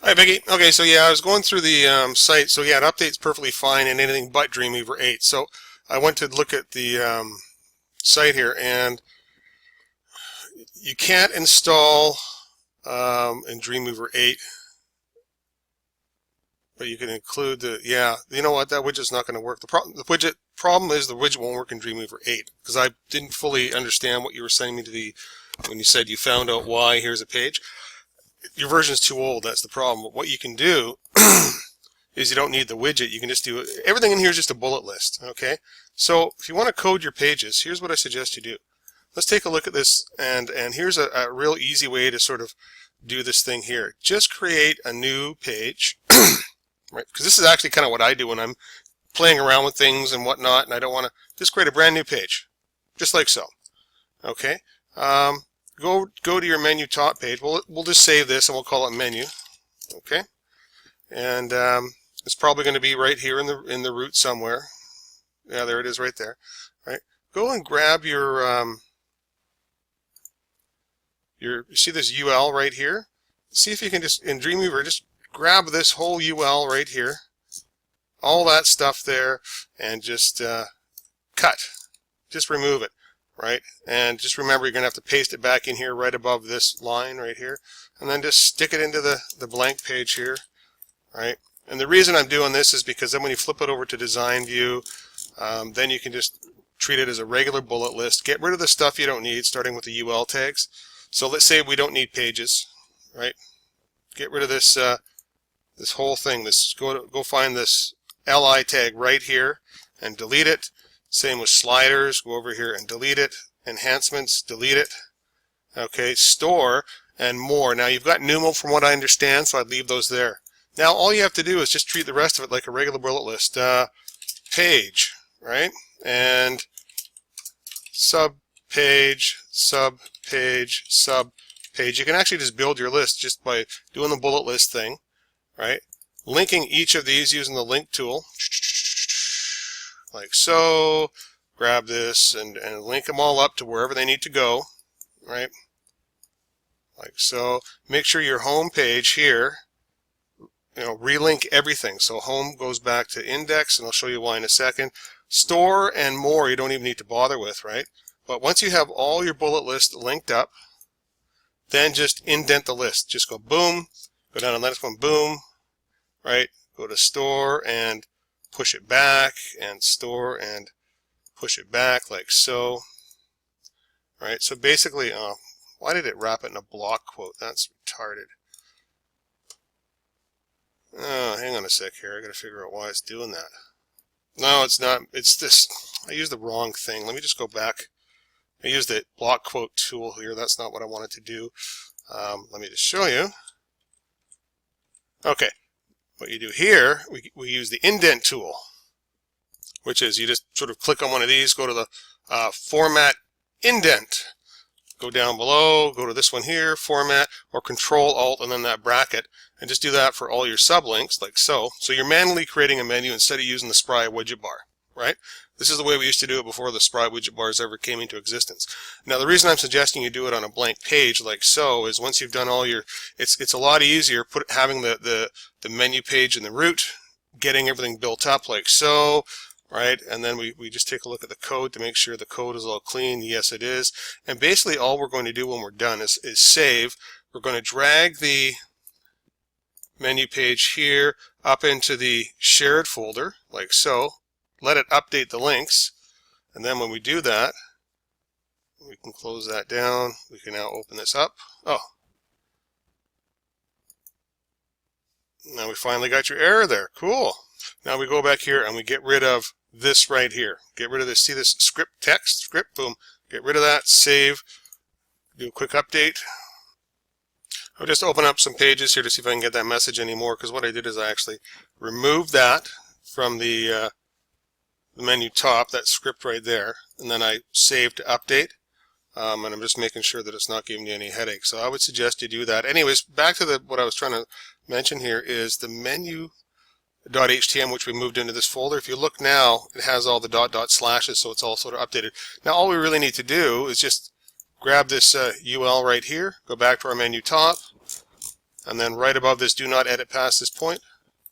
Hi, Vicky. Okay, so yeah, I was going through the site. So yeah, it updates perfectly fine in anything but Dreamweaver 8. So I went to look at the site here, and you can't install in Dreamweaver 8, but you can include the, yeah, you know what, that widget's not going to work. The problem is the widget won't work in Dreamweaver 8, because I didn't fully understand what you were sending me to the, when you said you found out why, here's a page. Your version's too old, that's the problem. But what you can do is you don't need the widget. You can just do everything in here is just a bullet list. Okay, so if you want to code your pages, here's what I suggest you do. Let's take a look at this, and here's a real easy way to sort of do this thing here. Just create a new page, right? Because this is actually kind of what I do when I'm playing around with things and whatnot, and I don't want to just create a brand new page, just like so. Okay. Go to your menu top page. We'll just save this and we'll call it menu. Okay, and it's probably going to be right here in the root somewhere. Yeah, there it is, right there. Right. Go and grab your you see this UL right here. See if you can just in Dreamweaver just grab this whole UL right here, all that stuff there, and just cut. Just remove it. Right, and just remember you're going to have to paste it back in here right above this line right here, and then just stick it into the blank page here. Right, and the reason I'm doing this is because then when you flip it over to design view, then you can just treat it as a regular bullet list. Get rid of the stuff you don't need, starting with the UL tags. So let's say we don't need pages. Right, get rid of this this whole thing. Go find this LI tag right here and delete it. Same with sliders, go over here and delete it. Enhancements, delete it. Okay, store and more. Now you've got Numo from what I understand, so I'd leave those there. Now all you have to do is just treat the rest of it like a regular bullet list. Page, right? And sub-page, sub-page, sub-page. You can actually just build your list just by doing the bullet list thing, right? Linking each of these using the link tool. Like so, grab this and link them all up to wherever they need to go, right? Like so. Make sure your home page here, relink everything. So home goes back to index, and I'll show you why in a second. Store and more you don't even need to bother with, right? But once you have all your bullet list linked up, then just indent the list. Just go boom, go down to the next one, boom, right? Go to store and push it back, and store and push it back like so. Right, so basically, why did it wrap it in a block quote? That's retarded. Hang on a sec here. I gotta figure out why it's doing that. No, it's not. It's this. I used the wrong thing. Let me just go back. I used the block quote tool here. That's not what I wanted to do. Let me just show you. Okay. What you do here, we use the indent tool, which is you just sort of click on one of these, go to the format indent, go down below, go to this one here, format, or control alt and then that bracket, and just do that for all your sublinks like so. So you're manually creating a menu instead of using the Spry widget bar, right? This is the way we used to do it before the Spry widget bars ever came into existence. Now the reason I'm suggesting you do it on a blank page like so is once you've done all your, it's a lot easier having the menu page in the root, getting everything built up like so, right? And then we just take a look at the code to make sure the code is all clean. Yes, it is. And basically all we're going to do when we're done is save. We're going to drag the menu page here up into the shared folder like so. Let it update the links, and then when we do that, we can close that down. We can now open this up. Oh, now we finally got your error there. Cool. Now we go back here and we get rid of this right here. Get rid of this. See this script text? Script, boom. Get rid of that. Save. Do a quick update. I'll just open up some pages here to see if I can get that message anymore, because what I did is I actually removed that from the menu top, that script right there, and then I saved to update, and I'm just making sure that it's not giving you any headaches. So I would suggest you do that. Anyways, back to what I was trying to mention here is the menu.html, which we moved into this folder. If you look now, it has all the .. slashes, so it's all sort of updated. Now all we really need to do is just grab this UL right here, go back to our menu top, and then right above this, do not edit past this point,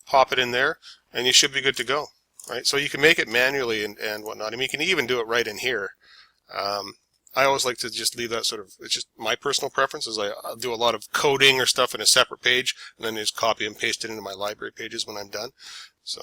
pop it in there, and you should be good to go. Right? So you can make it manually and whatnot. I mean, you can even do it right in here. I always like to just leave that sort of, it's just my personal preference, is I'll do a lot of coding or stuff in a separate page, and then just copy and paste it into my library pages when I'm done. So